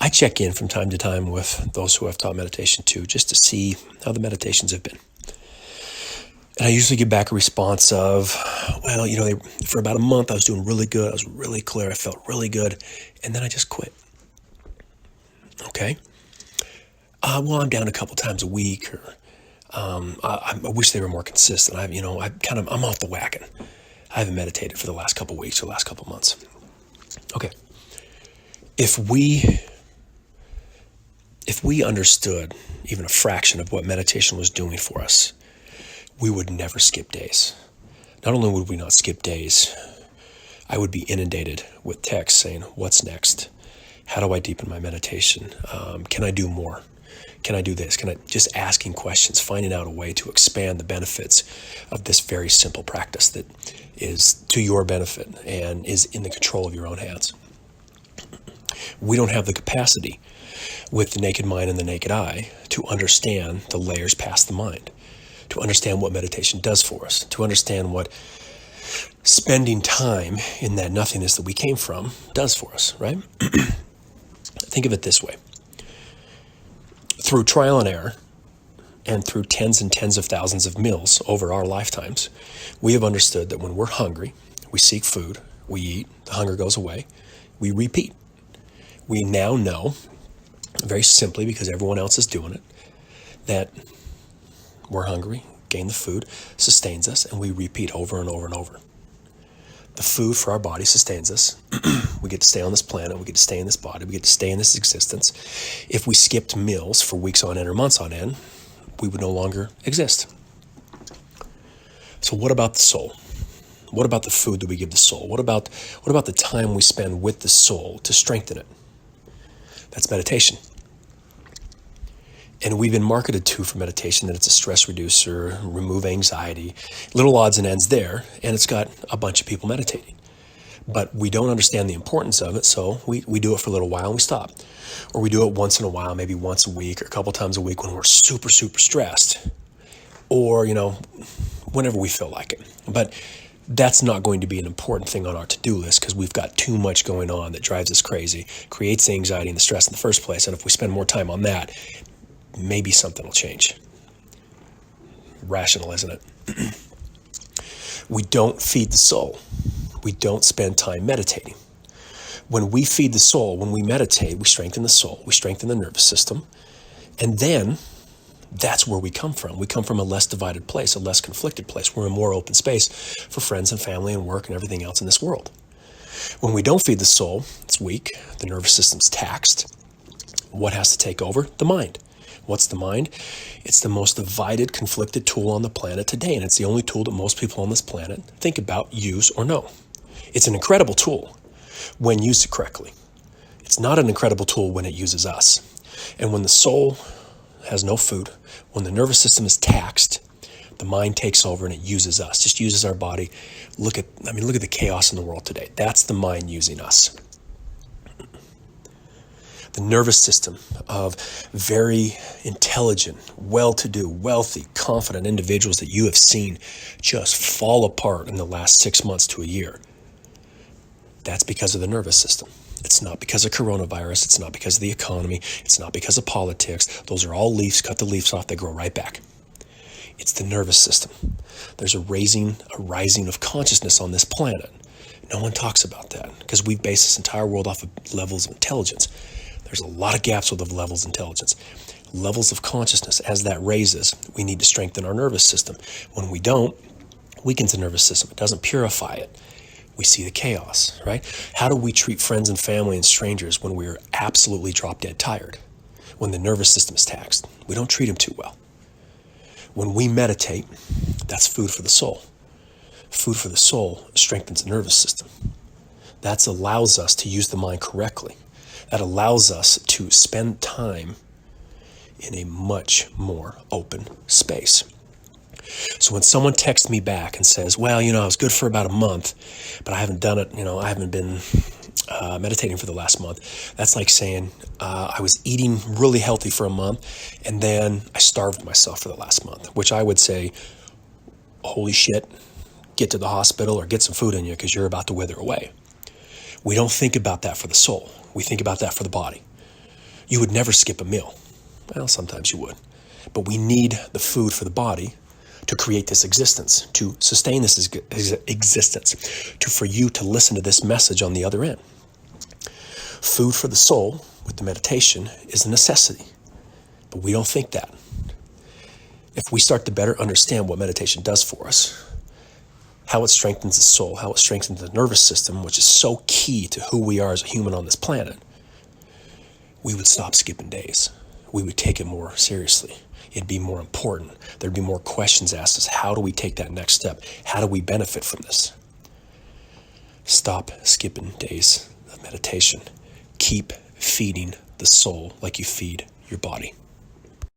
I check in from time to time with those who have taught meditation too, just to see how the meditations have been. And I usually get back a response of, well, for about a month I was doing really good. I was really clear. I felt really good. And then I just quit. Okay. Well, I'm down a couple times a week, or I wish they were more consistent. I'm off the wagon. I haven't meditated for the last couple weeks or last couple months. Okay. If we understood even a fraction of what meditation was doing for us, we would never skip days. Not only would we not skip days, I would be inundated with texts saying, what's next? How do I deepen my meditation? Can I do more? Can I do this? Just asking questions, finding out a way to expand the benefits of this very simple practice that is to your benefit and is in the control of your own hands. We don't have the capacity with the naked mind and the naked eye to understand the layers past the mind, to understand what meditation does for us, to understand what spending time in that nothingness that we came from does for us, right? Think of it this way. Through trial and error, and through tens and tens of thousands of meals over our lifetimes, we have understood that when we're hungry, we seek food, we eat, the hunger goes away, we repeat. We now know, very simply because everyone else is doing it, that we're hungry, gain the food, sustains us, and we repeat over and over and over. The food for our body sustains us. We get to stay on this planet. We get to stay in this body. We get to stay in this existence. If we skipped meals for weeks on end or months on end, we would no longer exist. So what about the soul? What about the food that we give the soul? What about the time we spend with the soul to strengthen it? That's meditation. And we've been marketed to for meditation that it's a stress reducer, remove anxiety, little odds and ends there, and it's got a bunch of people meditating. But we don't understand the importance of it, so we do it for a little while and we stop. Or we do it once in a while, maybe once a week or a couple times a week when we're super, super stressed. Or, whenever we feel like it. But that's not going to be an important thing on our to-do list because we've got too much going on that drives us crazy, creates the anxiety and the stress in the first place. And if we spend more time on that, maybe something will change. Rational, isn't it? We don't feed the soul. We don't spend time meditating. When we feed the soul, when we meditate, we strengthen the soul, we strengthen the nervous system, and then that's where we come from. We come from a less divided place, a less conflicted place. We're in more open space for friends and family and work and everything else in this world. When we don't feed the soul, it's weak, the nervous system's taxed. What has to take over? The mind. What's the mind? It's the most divided, conflicted tool on the planet today, and it's the only tool that most people on this planet think about, use, or know. It's an incredible tool when used correctly. It's not an incredible tool when it uses us. And when the soul has no food, when the nervous system is taxed, the mind takes over and it uses us, just uses our body. Look at the chaos in the world today. That's the mind using us. The nervous system of very intelligent, well-to-do, wealthy, confident individuals that you have seen just fall apart in the last 6 months to a year. That's because of the nervous system. It's not because of coronavirus. It's not because of the economy. It's not because of politics. Those are all leaves. Cut the leaves off. They grow right back. It's the nervous system. There's a rising of consciousness on this planet. No one talks about that because we base this entire world off of levels of intelligence. There's a lot of gaps with the levels of intelligence. Levels of consciousness, as that raises, we need to strengthen our nervous system. When we don't, it weakens the nervous system. It doesn't purify it. We see the chaos, right? How do we treat friends and family and strangers when we're absolutely drop dead tired? When the nervous system is taxed, we don't treat them too well. When we meditate, that's food for the soul. Food for the soul strengthens the nervous system. That allows us to use the mind correctly. That allows us to spend time in a much more open space. So when someone texts me back and says, well, I was good for about a month, but I haven't done it, I haven't been meditating for the last month. That's like saying I was eating really healthy for a month and then I starved myself for the last month, which I would say, holy shit, get to the hospital or get some food in you because you're about to wither away. We don't think about that for the soul. We think about that for the body. You would never skip a meal. Well, sometimes you would. But we need the food for the body to create this existence, to sustain this existence, for you to listen to this message on the other end. Food for the soul with the meditation is a necessity, but we don't think that. If we start to better understand what meditation does for us, how it strengthens the soul, how it strengthens the nervous system, which is so key to who we are as a human on this planet, we would stop skipping days. We would take it more seriously. It'd be more important. There'd be more questions asked us. How do we take that next step? How do we benefit from this? Stop skipping days of meditation. Keep feeding the soul like you feed your body.